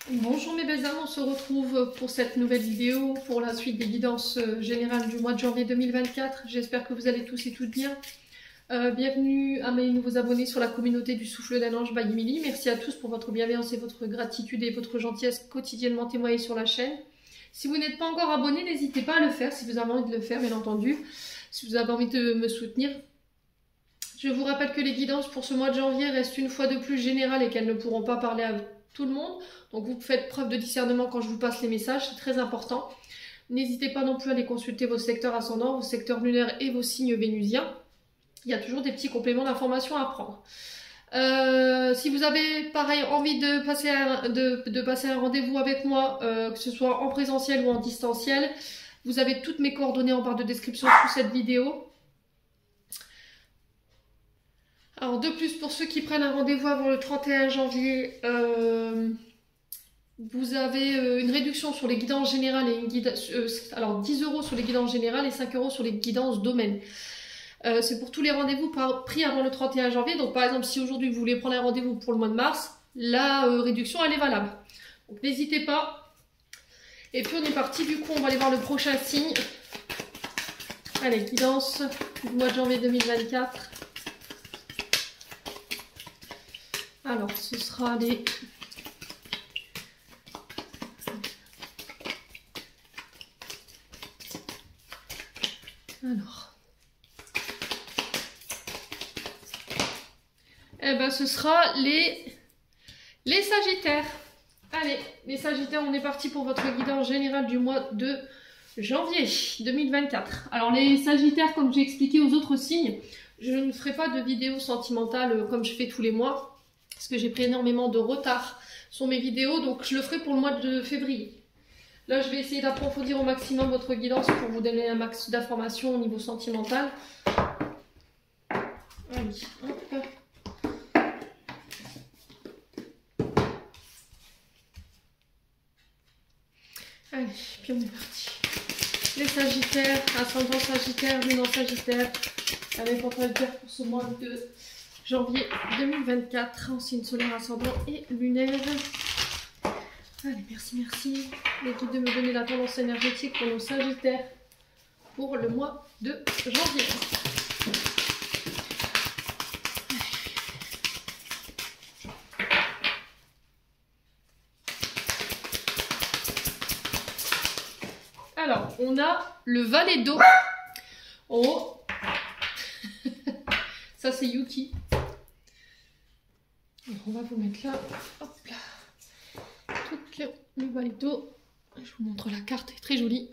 Bonjour mes belles âmes, on se retrouve pour cette nouvelle vidéo pour la suite des guidances générales du mois de janvier 2024. J'espère que vous allez tous et toutes bien. Bienvenue à mes nouveaux abonnés sur la communauté du Souffle d'un Ange by Emily. Merci à tous pour votre bienveillance et votre gratitude et votre gentillesse quotidiennement témoignée sur la chaîne. Si vous n'êtes pas encore abonné, n'hésitez pas à le faire si vous avez envie de le faire, bien entendu. Si vous avez envie de me soutenir. Je vous rappelle que les guidances pour ce mois de janvier restent une fois de plus générales et qu'elles ne pourront pas parler à tout le monde. Donc vous faites preuve de discernement quand je vous passe les messages, c'est très important. N'hésitez pas non plus à aller consulter vos secteurs ascendants, vos secteurs lunaires et vos signes vénusiens. Il y a toujours des petits compléments d'information à prendre. Si vous avez pareil envie de passer un rendez-vous avec moi, que ce soit en présentiel ou en distanciel, vous avez toutes mes coordonnées en barre de description sous cette vidéo. Alors de plus, pour ceux qui prennent un rendez-vous avant le 31 janvier, vous avez une réduction sur les guidances générales et alors 10 € sur les guidances générales et 5 € sur les guidances domaines. C'est pour tous les rendez-vous pris avant le 31 janvier. Donc par exemple, si aujourd'hui vous voulez prendre un rendez-vous pour le mois de mars, la réduction elle est valable. Donc n'hésitez pas. Et puis on est parti, du coup on va aller voir le prochain signe. Allez, guidance du mois de janvier 2024. Alors ce sera les... Alors... Eh ben, ce sera les Sagittaires. Allez, les Sagittaires, on est parti pour votre guidance générale du mois de janvier 2024. Alors, les Sagittaires, comme j'ai expliqué aux autres signes, je ne ferai pas de vidéo sentimentale comme je fais tous les mois, parce que j'ai pris énormément de retard sur mes vidéos, donc je le ferai pour le mois de février. Là, je vais essayer d'approfondir au maximum votre guidance pour vous donner un max d'informations au niveau sentimental. Allez, hop. Allez, puis on est parti. Les Sagittaires, ascendant Sagittaire, lune en Sagittaire, avec votre Sagittaire pour ce mois de janvier 2024, en signe solaire ascendant et lunaire. Allez, merci. Les guides de me donner la tendance énergétique pour nos Sagittaires pour le mois de janvier. Alors, on a le valet d'eau. Oh, ça c'est Yuki. Alors, on va vous mettre là. Hop là. Le valet d'eau. Je vous montre la carte, elle est très jolie.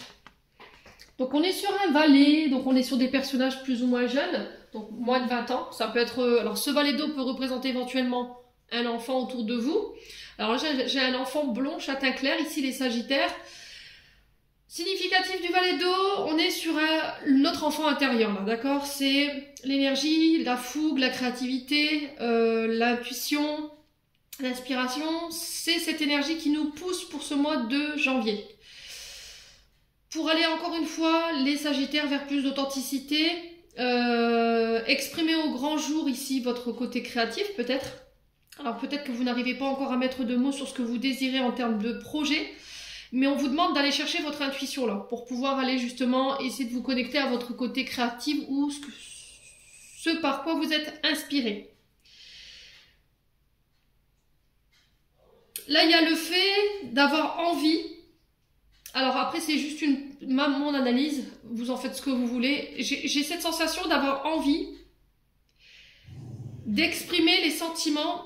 Donc, on est sur un valet. Donc, on est sur des personnages plus ou moins jeunes. Donc, moins de 20 ans. Ça peut être. Alors, ce valet d'eau peut représenter éventuellement un enfant autour de vous. Alors, j'ai un enfant blond, châtain clair. Ici, les Sagittaires. Significatif du valet d'eau, on est sur notre enfant intérieur, là, d'accord? C'est l'énergie, la fougue, la créativité, l'intuition, l'inspiration. C'est cette énergie qui nous pousse pour ce mois de janvier. Pour aller encore une fois, les Sagittaires, vers plus d'authenticité, exprimer au grand jour ici votre côté créatif, peut-être. Alors peut-être que vous n'arrivez pas encore à mettre de mots sur ce que vous désirez en termes de projet. Mais on vous demande d'aller chercher votre intuition là, pour pouvoir aller justement essayer de vous connecter à votre côté créatif ou ce par quoi vous êtes inspiré. Là, il y a le fait d'avoir envie. Alors après, c'est juste mon analyse. Vous en faites ce que vous voulez. J'ai cette sensation d'avoir envie d'exprimer les sentiments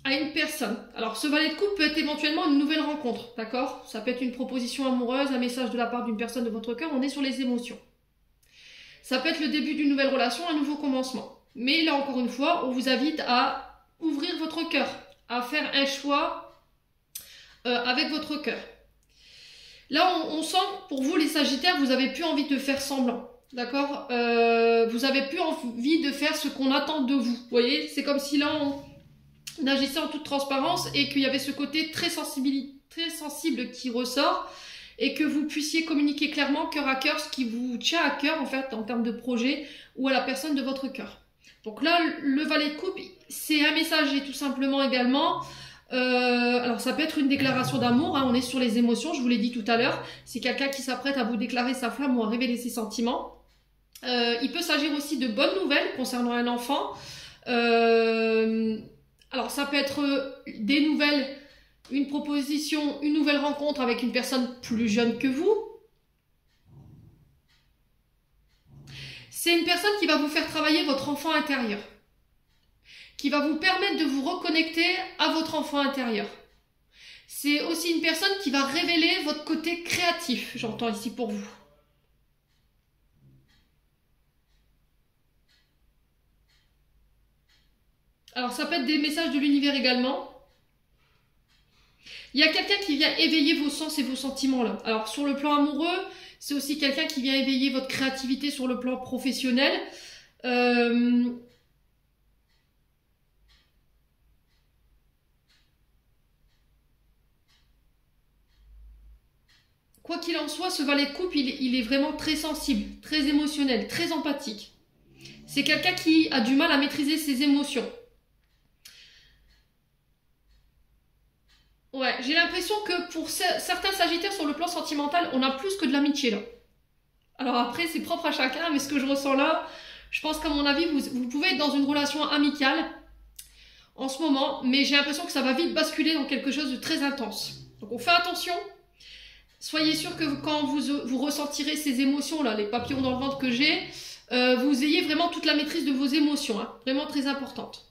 à une personne. Alors ce valet de coupe peut être éventuellement une nouvelle rencontre, d'accord? Ça peut être une proposition amoureuse, un message de la part d'une personne de votre cœur, on est sur les émotions. Ça peut être le début d'une nouvelle relation, un nouveau commencement. Mais là encore une fois, on vous invite à ouvrir votre cœur, à faire un choix avec votre cœur. Là on sent, pour vous les Sagittaires, vous n'avez plus envie de faire semblant, d'accord? Vous n'avez plus envie de faire ce qu'on attend de vous, vous voyez? C'est comme si là on agissait en toute transparence et qu'il y avait ce côté très sensible qui ressort et que vous puissiez communiquer clairement, cœur à cœur, ce qui vous tient à cœur en fait en termes de projet ou à la personne de votre cœur. Donc là, le valet de coupe, c'est un messager tout simplement également Alors ça peut être une déclaration d'amour, hein, on est sur les émotions, je vous l'ai dit tout à l'heure. C'est quelqu'un qui s'apprête à vous déclarer sa flamme ou à révéler ses sentiments. Il peut s'agir aussi de bonnes nouvelles concernant un enfant. Alors ça peut être des nouvelles, une proposition, une nouvelle rencontre avec une personne plus jeune que vous. C'est une personne qui va vous faire travailler votre enfant intérieur, qui va vous permettre de vous reconnecter à votre enfant intérieur. C'est aussi une personne qui va révéler votre côté créatif, j'entends ici pour vous. Alors ça peut être des messages de l'univers également. Il y a quelqu'un qui vient éveiller vos sens et vos sentiments là. Alors sur le plan amoureux, c'est aussi quelqu'un qui vient éveiller votre créativité sur le plan professionnel. Quoi qu'il en soit, ce valet de coupe, il est vraiment très sensible, très émotionnel, très empathique. C'est quelqu'un qui a du mal à maîtriser ses émotions. Ouais, j'ai l'impression que pour certains sagittaires sur le plan sentimental, on a plus que de l'amitié là. Alors après, c'est propre à chacun, mais ce que je ressens là, je pense qu'à mon avis, vous pouvez être dans une relation amicale en ce moment, mais j'ai l'impression que ça va vite basculer dans quelque chose de très intense. Donc on fait attention. Soyez sûr que quand vous ressentirez ces émotions là, les papillons dans le ventre que j'ai, vous ayez vraiment toute la maîtrise de vos émotions, hein, vraiment très importante.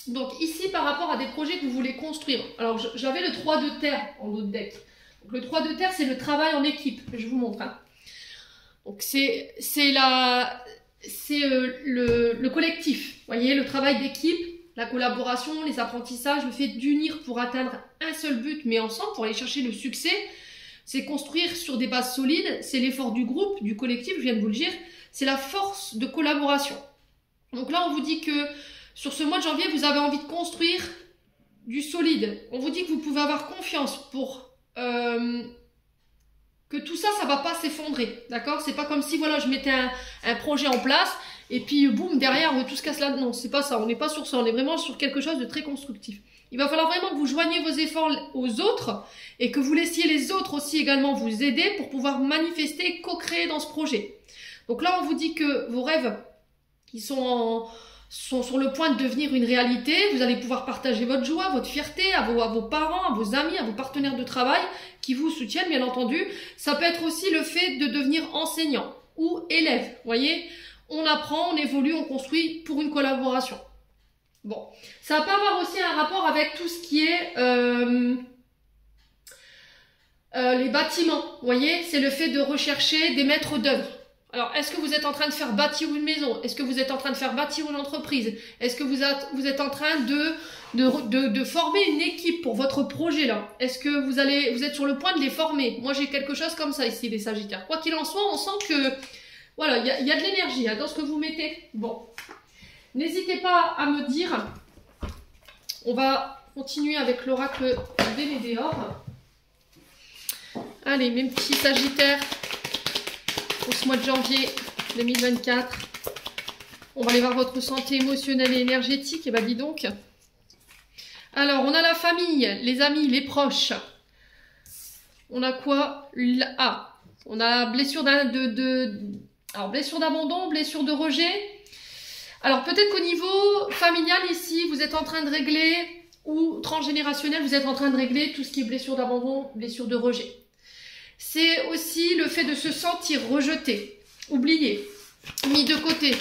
Donc ici, par rapport à des projets que vous voulez construire, alors j'avais le 3 de terre en autre deck. Donc, le 3 de terre, c'est le travail en équipe, je vous montre. Hein. Donc c'est le collectif, vous voyez, le travail d'équipe, la collaboration, les apprentissages, le fait d'unir pour atteindre un seul but, mais ensemble, pour aller chercher le succès. C'est construire sur des bases solides, c'est l'effort du groupe, du collectif, je viens de vous le dire, c'est la force de collaboration. Donc là, on vous dit que sur ce mois de janvier, vous avez envie de construire du solide. On vous dit que vous pouvez avoir confiance pour que tout ça, ça va pas s'effondrer, d'accord? C'est pas comme si, voilà, je mettais un projet en place et puis, boum, derrière, tout se casse là. Non, c'est pas ça, on n'est pas sur ça, on est vraiment sur quelque chose de très constructif. Il va falloir vraiment que vous joigniez vos efforts aux autres et que vous laissiez les autres aussi également vous aider pour pouvoir manifester et co-créer dans ce projet. Donc là, on vous dit que vos rêves, ils sont sur le point de devenir une réalité. Vous allez pouvoir partager votre joie, votre fierté à vos parents, à vos amis, à vos partenaires de travail qui vous soutiennent, bien entendu. Ça peut être aussi le fait de devenir enseignant ou élève. Vous voyez, on apprend, on évolue, on construit pour une collaboration. Bon, ça peut avoir aussi un rapport avec tout ce qui est les bâtiments. Vous voyez, c'est le fait de rechercher des maîtres d'œuvre. Alors, est-ce que vous êtes en train de faire bâtir une maison? Est-ce que vous êtes en train de faire bâtir une entreprise? Est-ce que vous êtes en train de former une équipe pour votre projet là? Est-ce que vous êtes sur le point de les former? Moi, j'ai quelque chose comme ça ici, les Sagittaires. Quoi qu'il en soit, on sent que voilà, il y a de l'énergie hein, dans ce que vous mettez. Bon, n'hésitez pas à me dire. On va continuer avec l'oracle des Médéors. Allez, mes petits Sagittaires. Pour ce mois de janvier 2024, on va aller voir votre santé émotionnelle et énergétique. Et ben dis donc. Alors, on a la famille, les amis, les proches. On a quoi? On a blessure blessure d'abandon, blessure de rejet. Alors, peut-être qu'au niveau familial, ici, vous êtes en train de régler, ou transgénérationnel, vous êtes en train de régler tout ce qui est blessure d'abandon, blessure de rejet. C'est aussi le fait de se sentir rejeté, oublié, mis de côté,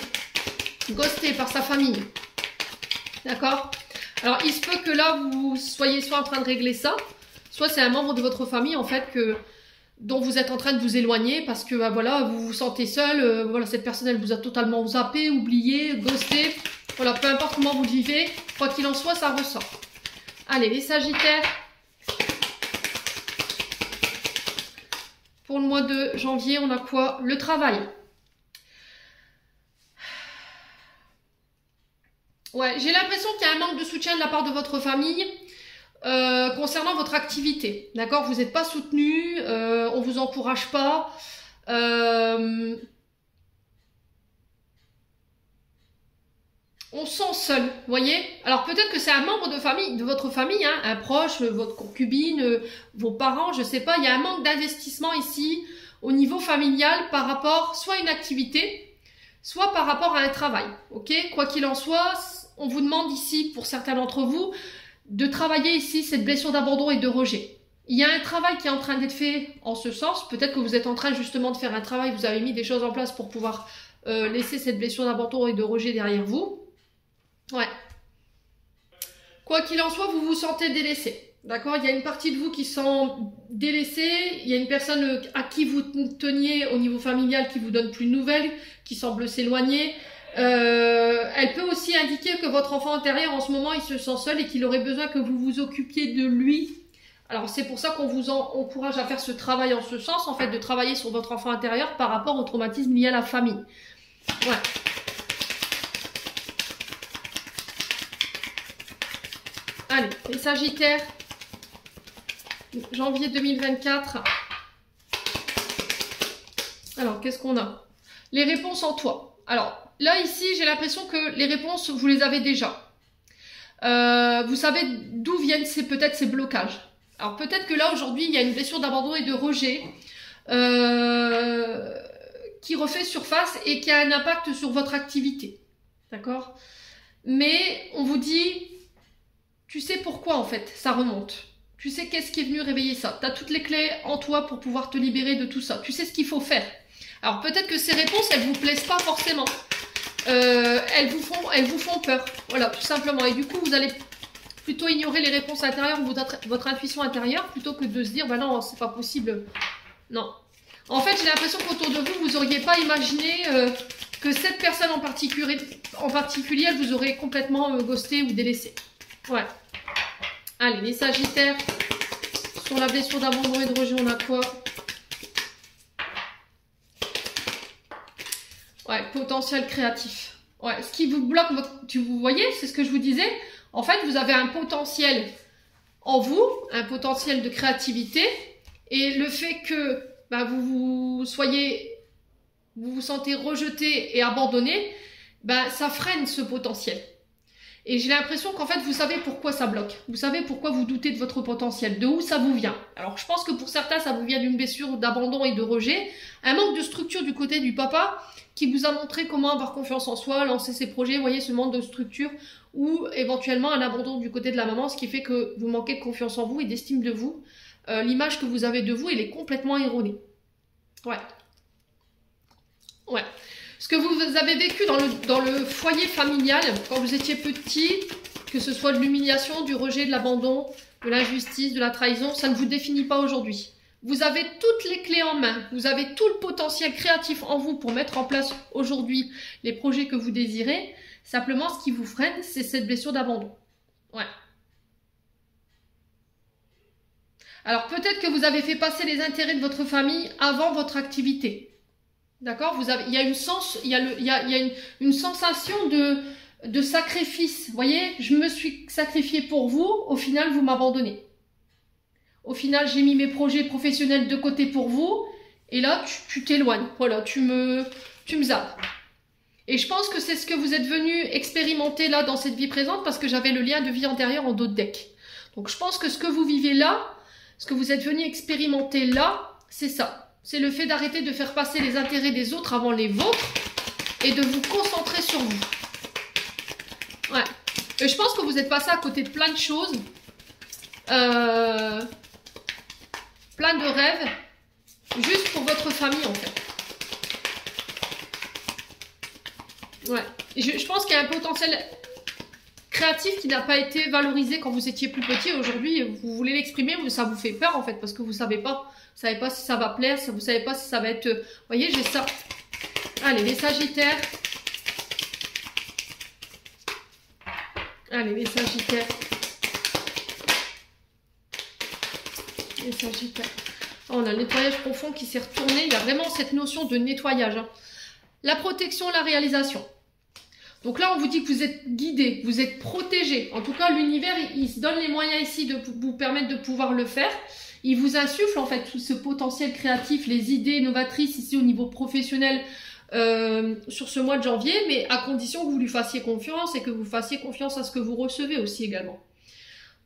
ghosté par sa famille. D'accord? Alors, il se peut que là, vous soyez soit en train de régler ça, soit c'est un membre de votre famille, en fait, dont vous êtes en train de vous éloigner parce que, voilà, vous vous sentez seul, voilà, cette personne, elle vous a totalement zappé, oublié, ghosté. Voilà, peu importe comment vous le vivez, quoi qu'il en soit, ça ressort. Allez, les Sagittaires. Pour le mois de janvier, on a quoi? Le travail. Ouais, j'ai l'impression qu'il y a un manque de soutien de la part de votre famille concernant votre activité. D'accord? Vous n'êtes pas soutenu, on vous encourage pas. On se sent seul, vous voyez? Alors peut-être que c'est un membre de famille, de votre famille, hein, un proche, votre concubine, vos parents, je sais pas. Il y a un manque d'investissement ici au niveau familial par rapport soit à une activité, soit par rapport à un travail. Ok? Quoi qu'il en soit, on vous demande ici, pour certains d'entre vous, de travailler ici cette blessure d'abandon et de rejet. Il y a un travail qui est en train d'être fait en ce sens. Peut-être que vous êtes en train justement de faire un travail, vous avez mis des choses en place pour pouvoir laisser cette blessure d'abandon et de rejet derrière vous. Ouais. Quoi qu'il en soit, vous vous sentez délaissé. D'accord? Il y a une partie de vous qui sent délaissée. Il y a une personne à qui vous teniez au niveau familial qui vous donne plus de nouvelles, qui semble s'éloigner. Elle peut aussi indiquer que votre enfant intérieur, en ce moment, il se sent seul et qu'il aurait besoin que vous vous occupiez de lui. Alors, c'est pour ça qu'on vous encourage à faire ce travail en ce sens, en fait, de travailler sur votre enfant intérieur par rapport au traumatisme lié à la famille. Ouais. Allez, les Sagittaires, janvier 2024. Alors, qu'est-ce qu'on a? Les réponses en toi. Alors, là, ici, j'ai l'impression que les réponses, vous les avez déjà. Vous savez d'où viennent peut-être ces blocages. Alors, peut-être que là, aujourd'hui, il y a une blessure d'abandon et de rejet qui refait surface et qui a un impact sur votre activité. D'accord? Mais on vous dit... Tu sais pourquoi, en fait, ça remonte. Tu sais qu'est-ce qui est venu réveiller ça. Tu as toutes les clés en toi pour pouvoir te libérer de tout ça. Tu sais ce qu'il faut faire. Alors, peut-être que ces réponses, elles vous plaisent pas forcément. Elles vous font peur. Voilà, tout simplement. Et du coup, vous allez plutôt ignorer les réponses intérieures, votre intuition intérieure, plutôt que de se dire, bah non, c'est pas possible. Non. En fait, j'ai l'impression qu'autour de vous, vous n'auriez pas imaginé que cette personne en particulier, elle vous aurait complètement ghosté ou délaissé. Ouais. Allez, les Sagittaires, sur la blessure d'abandon et de rejet, on a quoi? Ouais, potentiel créatif. Ouais, ce qui vous bloque, vous voyez, c'est ce que je vous disais. En fait, vous avez un potentiel en vous, un potentiel de créativité. Et le fait que bah, vous vous sentez rejeté et abandonné, bah, ça freine ce potentiel. Et j'ai l'impression qu'en fait, vous savez pourquoi ça bloque. Vous savez pourquoi vous doutez de votre potentiel, de où ça vous vient. Alors, je pense que pour certains, ça vous vient d'une blessure d'abandon et de rejet. Un manque de structure du côté du papa qui vous a montré comment avoir confiance en soi, lancer ses projets. Vous voyez, ce manque de structure ou éventuellement un abandon du côté de la maman, ce qui fait que vous manquez de confiance en vous et d'estime de vous. L'image que vous avez de vous, elle est complètement erronée. Ouais. Ouais. Ce que vous avez vécu dans le foyer familial, quand vous étiez petit, que ce soit de l'humiliation, du rejet, de l'abandon, de l'injustice, de la trahison, ça ne vous définit pas aujourd'hui. Vous avez toutes les clés en main, vous avez tout le potentiel créatif en vous pour mettre en place aujourd'hui les projets que vous désirez. Simplement, ce qui vous freine, c'est cette blessure d'abandon. Ouais. Alors, peut-être que vous avez fait passer les intérêts de votre famille avant votre activité. D'accord? Il y a une sensation de sacrifice. Vous voyez, je me suis sacrifié pour vous, au final, vous m'abandonnez. Au final, j'ai mis mes projets professionnels de côté pour vous, et là, tu t'éloignes. Voilà, tu me zappes. Et je pense que c'est ce que vous êtes venu expérimenter là, dans cette vie présente, parce que j'avais le lien de vie antérieure en dos de deck. Donc, je pense que ce que vous vivez là, ce que vous êtes venu expérimenter là, c'est ça. C'est le fait d'arrêter de faire passer les intérêts des autres avant les vôtres et de vous concentrer sur vous. Ouais. Et je pense que vous êtes passé à côté de plein de choses. Plein de rêves. Juste pour votre famille, en fait. Ouais. Et je pense qu'il y a un potentiel créatif qui n'a pas été valorisé quand vous étiez plus petit. Aujourd'hui, vous voulez l'exprimer, ça vous fait peur, en fait, parce que vous savez pas. Vous savez pas si ça va plaire, vous savez pas si ça va être... Vous voyez, j'ai ça. Allez, les Sagittaires. Allez, les Sagittaires. Les Sagittaires. Oh, on a le nettoyage profond qui s'est retourné. Il y a vraiment cette notion de nettoyage. Hein. La protection, la réalisation. Donc là, on vous dit que vous êtes guidé, vous êtes protégé. En tout cas, l'univers, il se donne les moyens ici de vous permettre de pouvoir le faire. Il vous insuffle en fait tout ce potentiel créatif, les idées novatrices ici au niveau professionnel, sur ce mois de janvier, mais à condition que vous lui fassiez confiance et que vous fassiez confiance à ce que vous recevez aussi également.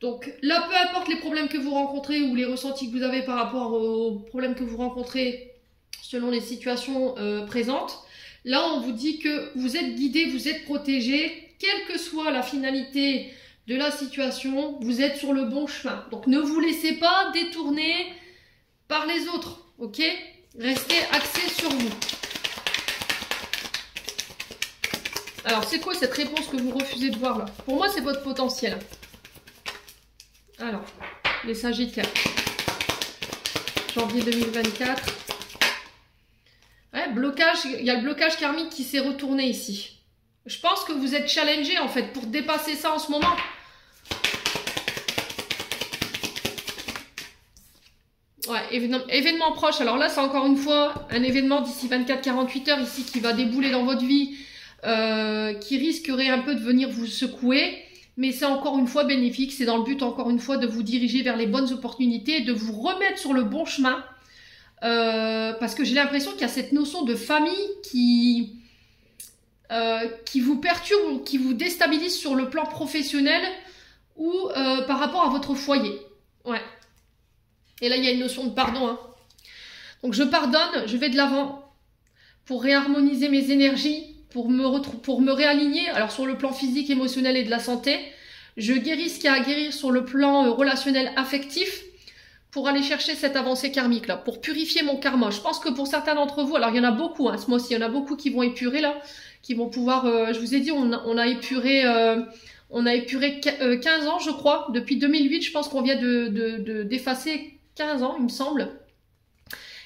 Donc là, peu importe les problèmes que vous rencontrez ou les ressentis que vous avez par rapport aux problèmes que vous rencontrez selon les situations présentes, là on vous dit que vous êtes guidé, vous êtes protégé, quelle que soit la finalité de la situation, vous êtes sur le bon chemin. Donc ne vous laissez pas détourner par les autres, ok? Restez axé sur vous. Alors c'est quoi cette réponse que vous refusez de voir là? Pour moi c'est votre potentiel. Alors, les Sagittaires, janvier 2024. Ouais, blocage, il y a le blocage karmique qui s'est retourné ici. Je pense que vous êtes challengé en fait pour dépasser ça en ce moment. Ouais, événement proche. Alors là, c'est encore une fois un événement d'ici 24-48 heures ici qui va débouler dans votre vie, qui risquerait un peu de venir vous secouer. Mais c'est encore une fois bénéfique, c'est dans le but encore une fois de vous diriger vers les bonnes opportunités, de vous remettre sur le bon chemin. Parce que j'ai l'impression qu'il y a cette notion de famille qui vous perturbe ou qui vous déstabilise sur le plan professionnel ou par rapport à votre foyer. Ouais. Et là, il y a une notion de pardon. Hein. Donc je pardonne, je vais de l'avant pour réharmoniser mes énergies, pour me réaligner, alors sur le plan physique, émotionnel et de la santé. Je guéris ce qu'il y a à guérir sur le plan relationnel, affectif, pour aller chercher cette avancée karmique là, pour purifier mon karma. Je pense que pour certains d'entre vous, alors il y en a beaucoup, hein, ce mois-ci, il y en a beaucoup qui vont épurer là, qui vont pouvoir, je vous ai dit, on a épuré 15 ans je crois, depuis 2008, je pense qu'on vient d'effacer 15 ans, il me semble.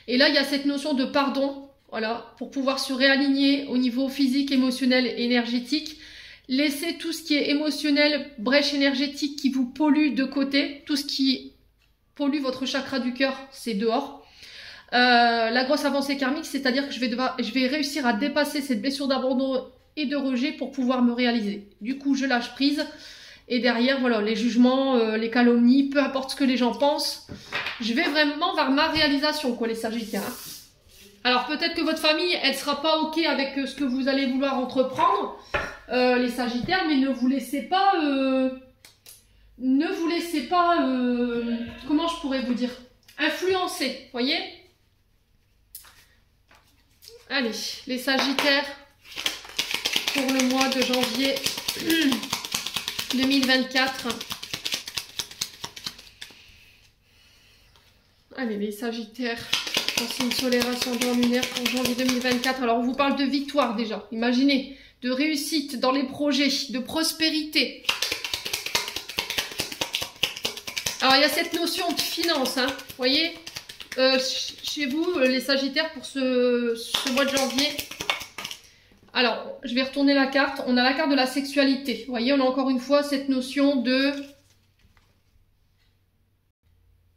Et là, il y a cette notion de pardon. Voilà, pour pouvoir se réaligner au niveau physique, émotionnel, énergétique. Laissez tout ce qui est émotionnel, brèche énergétique qui vous pollue de côté. Tout ce qui pollue votre chakra du cœur, c'est dehors. La grosse avancée karmique, c'est-à-dire que je vais réussir à dépasser cette blessure d'abandon et de rejet pour pouvoir me réaliser. Du coup, je lâche prise. Et derrière, voilà, les jugements, les calomnies, peu importe ce que les gens pensent. Je vais vraiment vers ma réalisation, quoi, les Sagittaires. Hein. Alors peut-être que votre famille, elle sera pas ok avec ce que vous allez vouloir entreprendre, les Sagittaires, mais ne vous laissez pas, comment je pourrais vous dire, influencer, voyez. Allez, les Sagittaires pour le mois de janvier 2024. Allez, les Sagittaires. Signe solaire, ascendant lunaire pour janvier 2024. Alors, on vous parle de victoire déjà. Imaginez, de réussite dans les projets, de prospérité. Alors, il y a cette notion de finance, hein, vous voyez, chez vous, les Sagittaires, pour ce mois de janvier. Alors, je vais retourner la carte. On a la carte de la sexualité. Vous voyez, on a encore une fois cette notion de...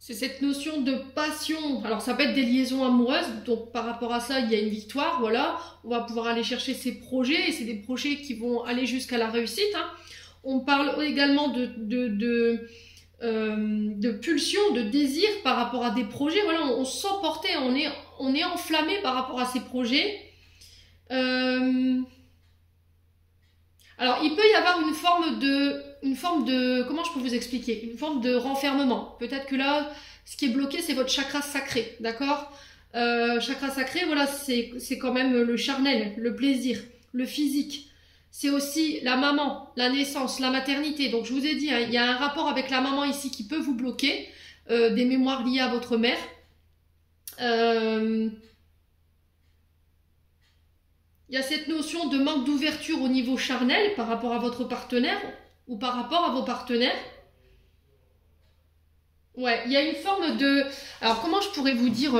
C'est cette notion de passion. Alors, ça peut être des liaisons amoureuses. Donc, par rapport à ça, il y a une victoire. Voilà. On va pouvoir aller chercher ces projets. Et c'est des projets qui vont aller jusqu'à la réussite. Hein. On parle également de pulsion, de désir par rapport à des projets. Voilà, on se sent porté. On est enflammé par rapport à ces projets. Alors, il peut y avoir une forme de, comment je peux vous expliquer? Une forme de renfermement. Peut-être que là, ce qui est bloqué, c'est votre chakra sacré, d'accord? Chakra sacré, voilà, c'est quand même le charnel, le plaisir, le physique. C'est aussi la maman, la naissance, la maternité. Donc, je vous ai dit, hein, il y a un rapport avec la maman ici qui peut vous bloquer, des mémoires liées à votre mère. Il y a cette notion de manque d'ouverture au niveau charnel par rapport à votre partenaire ou par rapport à vos partenaires. Ouais, il y a une forme de... Alors, comment je pourrais vous dire,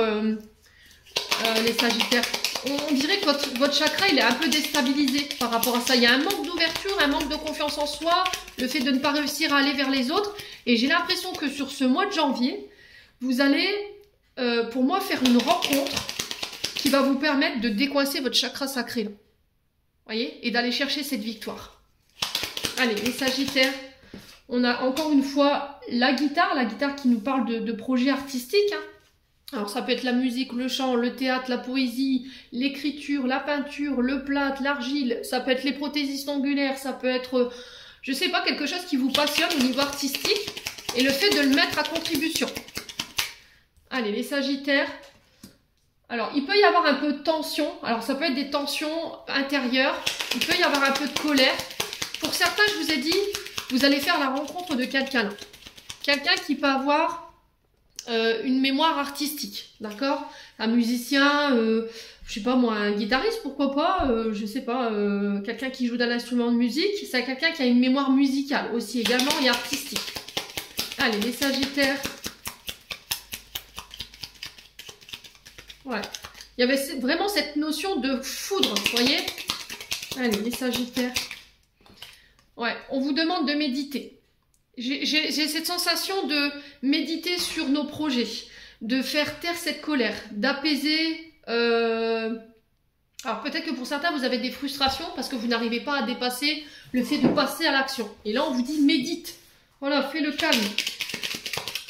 les Sagittaires? On dirait que votre chakra, il est un peu déstabilisé par rapport à ça. Il y a un manque d'ouverture, un manque de confiance en soi, le fait de ne pas réussir à aller vers les autres. Et j'ai l'impression que sur ce mois de janvier, vous allez, pour moi, faire une rencontre qui va vous permettre de décoincer votre chakra sacré. Voyez? Et d'aller chercher cette victoire. Allez, les Sagittaires, on a encore une fois la guitare qui nous parle de projets artistiques. Hein. Alors ça peut être la musique, le chant, le théâtre, la poésie, l'écriture, la peinture, le plâtre, l'argile, ça peut être les prothésistes angulaires, ça peut être, je sais pas, quelque chose qui vous passionne au niveau artistique et le fait de le mettre à contribution. Allez, les Sagittaires. Alors, il peut y avoir un peu de tension. Alors, ça peut être des tensions intérieures. Il peut y avoir un peu de colère. Pour certains, je vous ai dit, vous allez faire la rencontre de quelqu'un. Quelqu'un qui peut avoir une mémoire artistique, d'accord? Un musicien, je sais pas moi, un guitariste, pourquoi pas, je sais pas, quelqu'un qui joue d'un instrument de musique, c'est quelqu'un qui a une mémoire musicale aussi également et artistique. Allez, les Sagittaires. Ouais, il y avait vraiment cette notion de foudre, vous voyez? Allez, les Sagittaires. Ouais, on vous demande de méditer. J'ai cette sensation de méditer sur nos projets, de faire taire cette colère, d'apaiser. Alors peut-être que pour certains, vous avez des frustrations parce que vous n'arrivez pas à dépasser le fait de passer à l'action. Et là, on vous dit médite. Voilà, fais le calme.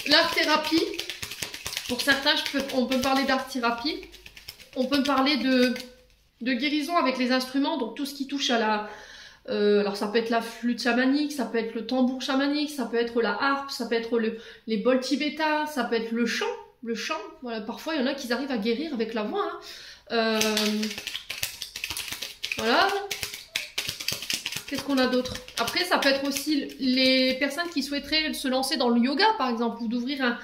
L'art-thérapie. Pour certains, on peut parler d'art-thérapie. On peut parler de guérison avec les instruments, donc tout ce qui touche à la... alors ça peut être la flûte chamanique, ça peut être le tambour chamanique, ça peut être la harpe, ça peut être les bols tibétains, ça peut être le chant. Le chant, voilà, parfois il y en a qui arrivent à guérir avec la voix. Hein. Voilà. Qu'est-ce qu'on a d'autre? Après, ça peut être aussi les personnes qui souhaiteraient se lancer dans le yoga, par exemple, ou d'ouvrir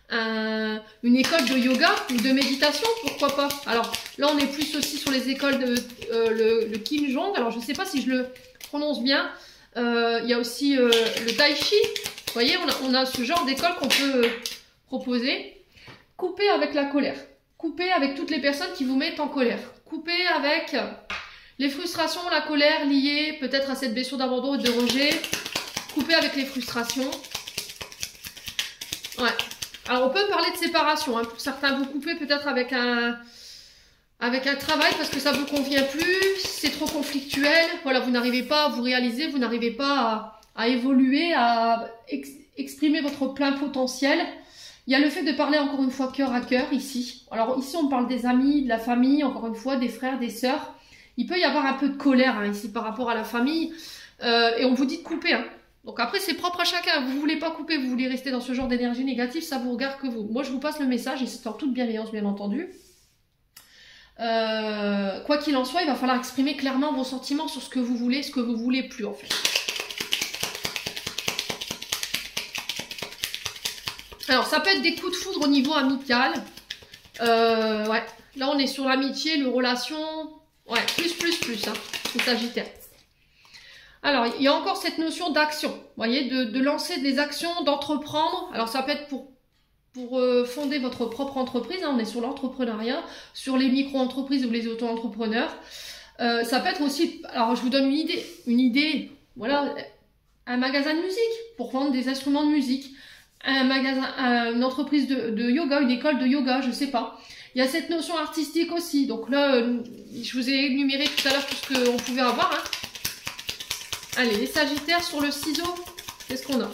une école de yoga ou de méditation, pourquoi pas. Alors là, on est plus aussi sur les écoles de le Kin Jong. Alors je ne sais pas si je le prononce bien. Il y a aussi le Tai Chi. Vous voyez, on a ce genre d'école qu'on peut proposer. Couper avec la colère. Couper avec toutes les personnes qui vous mettent en colère. Couper avec les frustrations, la colère liée peut-être à cette blessure d'abandon et de rejet. Couper avec les frustrations. Ouais. Alors, on peut parler de séparation. Hein. Pour certains, vous coupez peut-être avec un travail parce que ça ne vous convient plus, c'est trop conflictuel. Voilà, vous n'arrivez pas à vous réaliser, vous n'arrivez pas à évoluer, à exprimer votre plein potentiel. Il y a le fait de parler encore une fois cœur à cœur ici. Alors ici, on parle des amis, de la famille, encore une fois, des frères, des sœurs. Il peut y avoir un peu de colère hein, ici par rapport à la famille. Et on vous dit de couper. Hein. Donc après, c'est propre à chacun. Vous ne voulez pas couper, vous voulez rester dans ce genre d'énergie négative, ça vous regarde que vous. Moi, je vous passe le message, et c'est en toute bienveillance, bien entendu. Quoi qu'il en soit, il va falloir exprimer clairement vos sentiments sur ce que vous voulez, ce que vous voulez plus, en fait. Alors, ça peut être des coups de foudre au niveau amical. Ouais. Là, on est sur l'amitié, les relations. Ouais, plus, hein, le Sagittaire. Alors, il y a encore cette notion d'action, vous voyez, de lancer des actions, d'entreprendre. Alors, ça peut être pour fonder votre propre entreprise, hein, on est sur l'entrepreneuriat, sur les micro-entreprises ou les auto-entrepreneurs. Ça peut être aussi, alors je vous donne une idée, voilà, un magasin de musique pour vendre des instruments de musique, une entreprise de yoga, une école de yoga, je sais pas. Il y a cette notion artistique aussi, donc là, je vous ai énuméré tout à l'heure tout ce qu'on pouvait avoir, hein. Allez, les Sagittaires sur le ciseau, qu'est-ce qu'on a?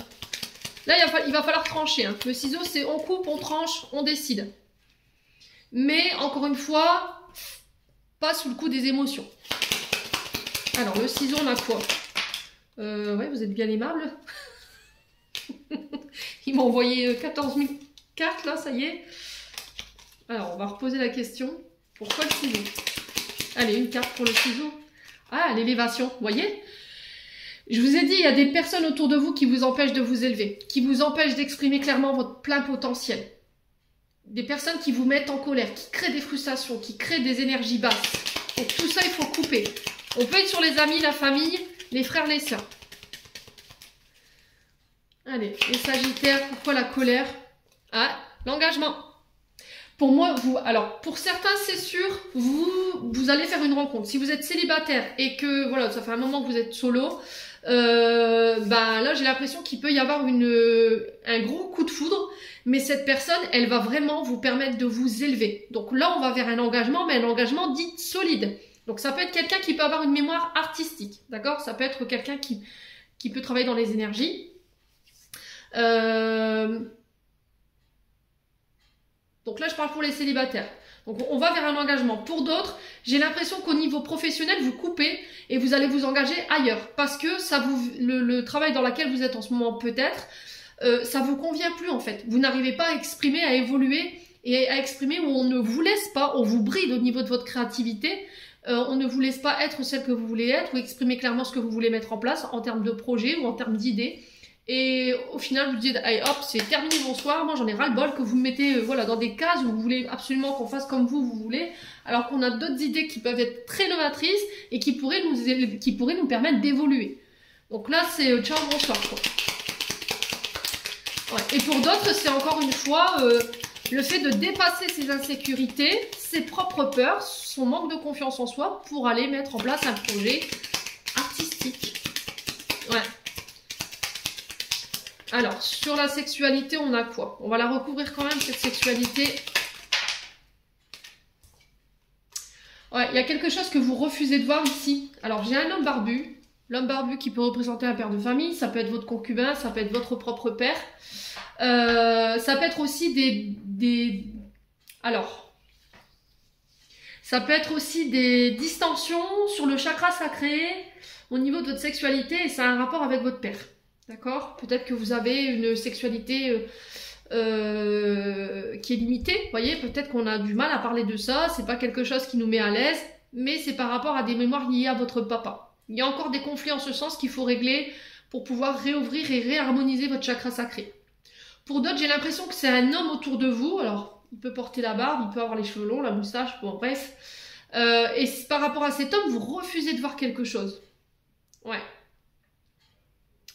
Là, il va falloir trancher. Hein. Le ciseau, c'est on coupe, on tranche, on décide. Mais, encore une fois, pas sous le coup des émotions. Alors, le ciseau, on a quoi? Ouais, vous êtes bien aimable. Il m'a envoyé 14 000 cartes, là, ça y est. Alors, on va reposer la question. Pourquoi le ciseau? Allez, une carte pour le ciseau. Ah, l'élévation, vous voyez? Je vous ai dit, il y a des personnes autour de vous qui vous empêchent de vous élever, qui vous empêchent d'exprimer clairement votre plein potentiel. Des personnes qui vous mettent en colère, qui créent des frustrations, qui créent des énergies basses. Et tout ça, il faut couper. On peut être sur les amis, la famille, les frères, les sœurs. Allez, les Sagittaires, pourquoi la colère? Ah, l'engagement. Pour moi, alors pour certains, c'est sûr, vous allez faire une rencontre. Si vous êtes célibataire et que voilà, ça fait un moment que vous êtes solo, ben là j'ai l'impression qu'il peut y avoir un gros coup de foudre, mais cette personne, elle va vraiment vous permettre de vous élever. Donc là, on va vers un engagement, mais un engagement dit solide. Donc ça peut être quelqu'un qui peut avoir une mémoire artistique, d'accord? Ça peut être quelqu'un qui peut travailler dans les énergies. Donc là, je parle pour les célibataires. Donc on va vers un engagement. Pour d'autres, j'ai l'impression qu'au niveau professionnel, vous coupez et vous allez vous engager ailleurs. Parce que ça le travail dans lequel vous êtes en ce moment peut-être, ça vous convient plus en fait. Vous n'arrivez pas à exprimer, à évoluer et à exprimer où on ne vous laisse pas, on vous bride au niveau de votre créativité. On ne vous laisse pas être celle que vous voulez être ou exprimer clairement ce que vous voulez mettre en place en termes de projet ou en termes d'idées. Et au final, vous dites, allez hop, c'est terminé, bonsoir, moi j'en ai ras-le-bol que vous me mettez voilà, dans des cases où vous voulez absolument qu'on fasse comme vous voulez, alors qu'on a d'autres idées qui peuvent être très novatrices et qui pourraient nous permettre d'évoluer. Donc là, c'est ciao, bonsoir, quoi. Ouais. Et pour d'autres, c'est encore une fois le fait de dépasser ses insécurités, ses propres peurs, son manque de confiance en soi pour aller mettre en place un projet artistique. Ouais. Alors, sur la sexualité, on a quoi? On va la recouvrir quand même, cette sexualité. Ouais, il y a quelque chose que vous refusez de voir ici. Alors, j'ai un homme barbu. L'homme barbu qui peut représenter un père de famille. Ça peut être votre concubin, ça peut être votre propre père. Ça peut être aussi ça peut être aussi des distensions sur le chakra sacré au niveau de votre sexualité et ça a un rapport avec votre père. D'accord? Peut-être que vous avez une sexualité qui est limitée. Vous voyez, peut-être qu'on a du mal à parler de ça. C'est pas quelque chose qui nous met à l'aise, mais c'est par rapport à des mémoires liées à votre papa. Il y a encore des conflits en ce sens qu'il faut régler pour pouvoir réouvrir et réharmoniser votre chakra sacré. Pour d'autres, j'ai l'impression que c'est un homme autour de vous. Alors, il peut porter la barbe, il peut avoir les cheveux longs, la moustache, bon bref. Et par rapport à cet homme, vous refusez de voir quelque chose. Ouais.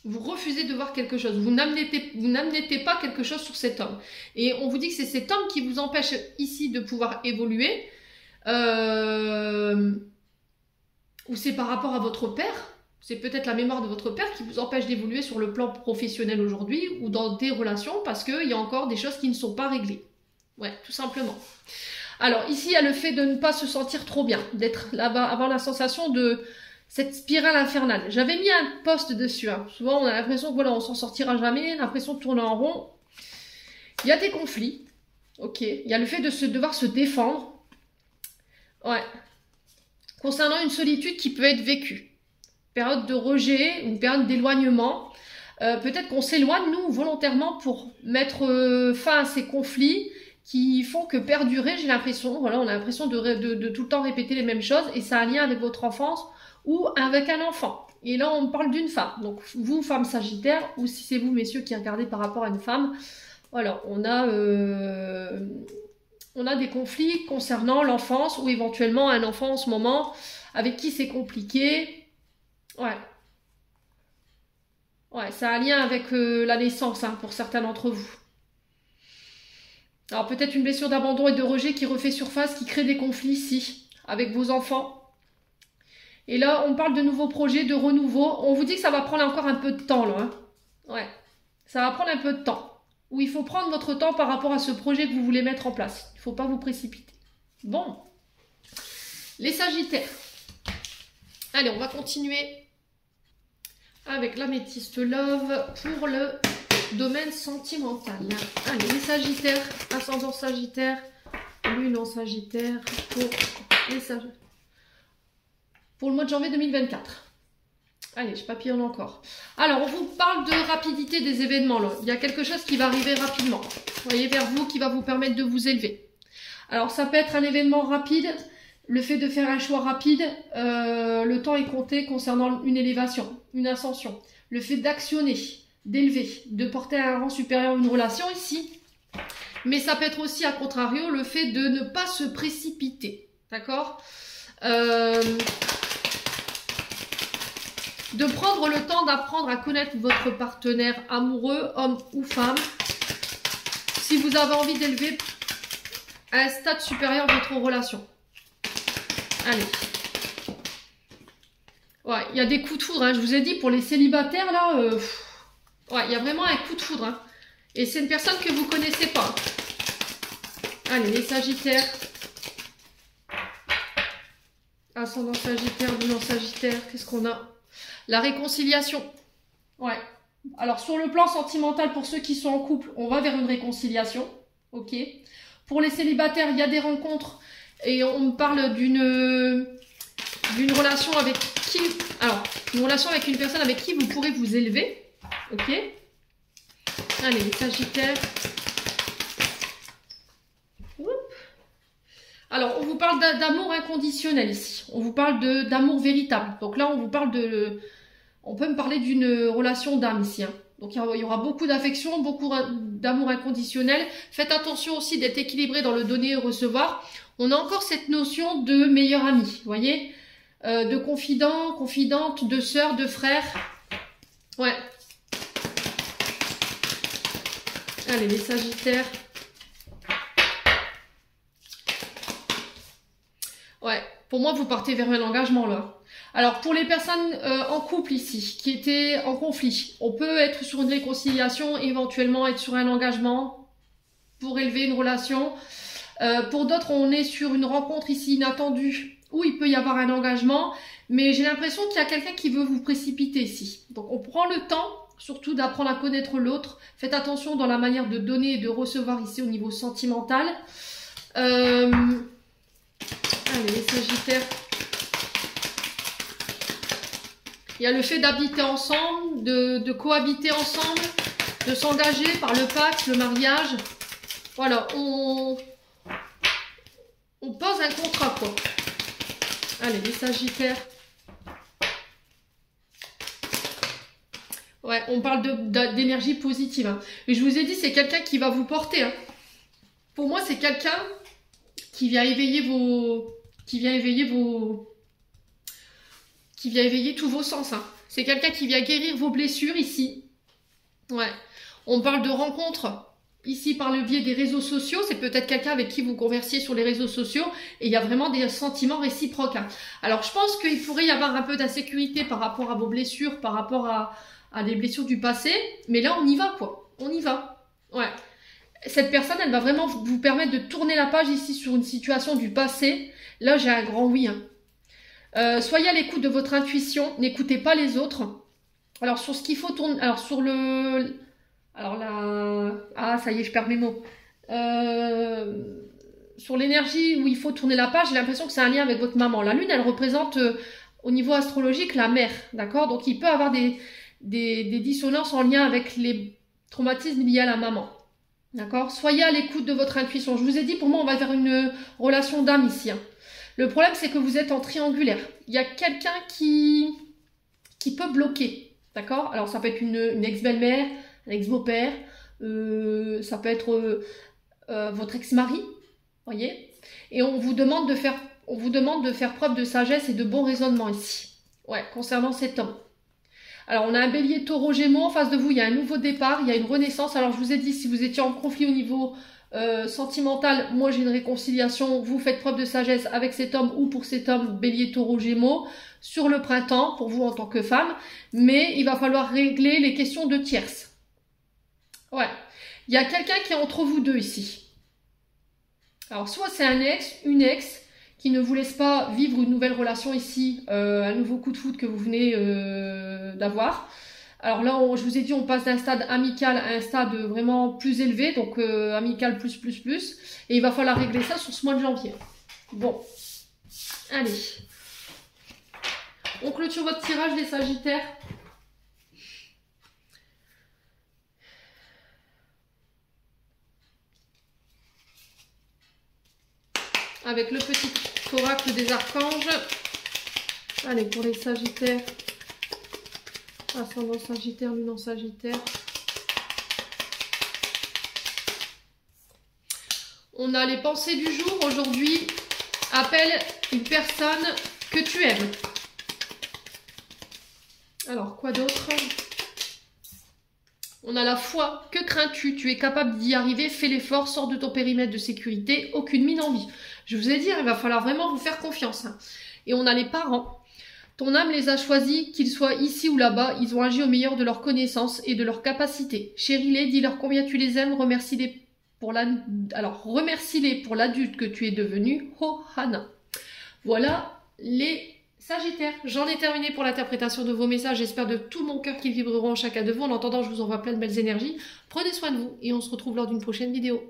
Vous refusez de voir quelque chose. Vous n'amenez pas quelque chose sur cet homme. Et on vous dit que c'est cet homme qui vous empêche ici de pouvoir évoluer. Ou c'est par rapport à votre père. C'est peut-être la mémoire de votre père qui vous empêche d'évoluer sur le plan professionnel aujourd'hui ou dans des relations parce qu'il y a encore des choses qui ne sont pas réglées. Ouais, tout simplement. Alors ici, il y a le fait de ne pas se sentir trop bien, d'être là-bas, avoir la sensation de cette spirale infernale. J'avais mis un post dessus. Hein. Souvent, on a l'impression que voilà, on s'en sortira jamais, l'impression de tourner en rond. Il y a des conflits. Ok. Il y a le fait de devoir se défendre. Ouais. Concernant une solitude qui peut être vécue. Période de rejet, une période d'éloignement. Peut-être qu'on s'éloigne, nous, volontairement pour mettre fin à ces conflits qui font que perdurer, j'ai l'impression, voilà, on a l'impression de tout le temps répéter les mêmes choses et ça a un lien avec votre enfance ou avec un enfant. Et là, on parle d'une femme. Donc, vous, femme sagittaire, ou si c'est vous, messieurs, qui regardez par rapport à une femme, voilà, on a des conflits concernant l'enfance ou éventuellement un enfant en ce moment avec qui c'est compliqué. Ouais. Ouais, ça a un lien avec la naissance, hein, pour certains d'entre vous. Alors, peut-être une blessure d'abandon et de rejet qui refait surface, qui crée des conflits ici, avec vos enfants. Et là, on parle de nouveaux projets, de renouveau. On vous dit que ça va prendre encore un peu de temps, là. Hein. Ouais. Ça va prendre un peu de temps. Où il faut prendre votre temps par rapport à ce projet que vous voulez mettre en place. Il ne faut pas vous précipiter. Bon. Les Sagittaires. Allez, on va continuer avec l'améthyste love pour le domaine sentimental. Allez, les Sagittaires, ascendant Sagittaire, lune en Sagittaire pour les Sagittaires. Pour le mois de janvier 2024. Allez, je papillonne encore. Alors, on vous parle de rapidité des événements. Là. Il y a quelque chose qui va arriver rapidement. Vous voyez, vers vous, qui va vous permettre de vous élever. Alors, ça peut être un événement rapide. Le fait de faire un choix rapide, le temps est compté concernant une élévation, une ascension. Le fait d'actionner, d'élever, de porter à un rang supérieur une relation ici. Mais ça peut être aussi, à contrario, le fait de ne pas se précipiter. D'accord ? De prendre le temps d'apprendre à connaître votre partenaire amoureux, homme ou femme, si vous avez envie d'élever à un stade supérieur votre relation. Allez. Ouais, il y a des coups de foudre, hein. Je vous ai dit, pour les célibataires, là, ouais, il y a vraiment un coup de foudre. Hein. Et c'est une personne que vous ne connaissez pas. Allez, les Sagittaires. Ascendant Sagittaire, lune en Sagittaire, qu'est-ce qu'on a? La réconciliation. Ouais. Alors, sur le plan sentimental, pour ceux qui sont en couple, on va vers une réconciliation. Ok. Pour les célibataires, il y a des rencontres et on me parle d'une relation avec qui... Alors, une relation avec une personne avec qui vous pourrez vous élever. Ok. Allez, les Sagittaires. Alors, on vous parle d'amour inconditionnel ici. On vous parle d'amour véritable. Donc là, on vous parle de... On peut me parler d'une relation d'âme ici. Hein. Donc, il y aura beaucoup d'affection, beaucoup d'amour inconditionnel. Faites attention aussi d'être équilibré dans le donner et recevoir. On a encore cette notion de meilleur ami, vous voyez, de confident, confidente, de sœur, de frère. Ouais. Allez, les Sagittaires. Ouais, pour moi, vous partez vers un engagement là. Alors, pour les personnes en couple ici, qui étaient en conflit, on peut être sur une réconciliation, éventuellement être sur un engagement pour élever une relation. Pour d'autres, on est sur une rencontre ici inattendue, où il peut y avoir un engagement, mais j'ai l'impression qu'il y a quelqu'un qui veut vous précipiter ici. Donc, on prend le temps, surtout d'apprendre à connaître l'autre. Faites attention dans la manière de donner et de recevoir ici au niveau sentimental. Allez, les Sagittaires. Il y a le fait d'habiter ensemble, de cohabiter ensemble, de s'engager par le pacte, le mariage. Voilà, on pose un contrat, quoi. Allez, les Sagittaires. Ouais, on parle d'énergie positive. Hein. Mais je vous ai dit, c'est quelqu'un qui va vous porter. Hein. Pour moi, c'est quelqu'un qui vient éveiller tous vos sens. Hein. C'est quelqu'un qui vient guérir vos blessures ici. Ouais. On parle de rencontres ici par le biais des réseaux sociaux. C'est peut-être quelqu'un avec qui vous conversiez sur les réseaux sociaux et il y a vraiment des sentiments réciproques. Hein. Alors, je pense qu'il pourrait y avoir un peu d'insécurité par rapport à vos blessures, par rapport à des blessures du passé. Mais là, on y va, quoi. On y va. Ouais. Cette personne, elle va vraiment vous permettre de tourner la page ici sur une situation du passé. Là, j'ai un grand oui. Hein. Soyez à l'écoute de votre intuition. N'écoutez pas les autres. Alors, sur ce qu'il faut tourner... Alors, sur le... Alors là... Ah, ça y est, je perds mes mots. Sur l'énergie où il faut tourner la page, j'ai l'impression que c'est un lien avec votre maman. La lune, elle représente, au niveau astrologique, la mère. D'accord? Donc, il peut avoir des dissonances en lien avec les traumatismes liés à la maman. D'accord? Soyez à l'écoute de votre intuition. Je vous ai dit, pour moi, on va vers une relation d'âme ici. Hein. Le problème, c'est que vous êtes en triangulaire. Il y a quelqu'un qui peut bloquer. D'accord? Alors, ça peut être une ex-belle-mère, un ex-beau-père. Ça peut être votre ex-mari. Voyez? Et on vous demande de faire preuve de sagesse et de bon raisonnement ici. Ouais, concernant cet homme. Alors, on a un bélier taureau gémeaux en face de vous. Il y a un nouveau départ, il y a une renaissance. Alors, je vous ai dit, si vous étiez en conflit au niveau sentimental, moi, j'ai une réconciliation. Vous faites preuve de sagesse avec cet homme ou pour cet homme, bélier taureau gémeaux, sur le printemps, pour vous en tant que femme. Mais il va falloir régler les questions de tierces. Ouais. Il y a quelqu'un qui est entre vous deux ici. Alors, soit c'est un ex, une ex, qui ne vous laisse pas vivre une nouvelle relation ici, un nouveau coup de foudre que vous venez d'avoir. Alors là, je vous ai dit, on passe d'un stade amical à un stade vraiment plus élevé, donc amical plus. Et il va falloir régler ça sur ce mois de janvier. Bon, allez. On clôture votre tirage, les Sagittaires. Avec le petit oracle des archanges. Allez, pour les Sagittaires. Ascendant Sagittaire, lune en Sagittaire. On a les pensées du jour. Aujourd'hui, appelle une personne que tu aimes. Alors, quoi d'autre? On a la foi. Que crains-tu? Tu es capable d'y arriver. Fais l'effort. Sors de ton périmètre de sécurité. Aucune mine en vie. Je vous ai dit, il va falloir vraiment vous faire confiance. Hein. Et on a les parents. Ton âme les a choisis, qu'ils soient ici ou là-bas. Ils ont agi au meilleur de leurs connaissances et de leurs capacités. Chéris-les, dis-leur combien tu les aimes. Remercie-les pour remercie-les pour l'adulte que tu es devenu. Ho-hana. Voilà les Sagittaires, j'en ai terminé pour l'interprétation de vos messages. J'espère de tout mon cœur qu'ils vibreront en chacun de vous. En attendant, je vous envoie plein de belles énergies. Prenez soin de vous et on se retrouve lors d'une prochaine vidéo.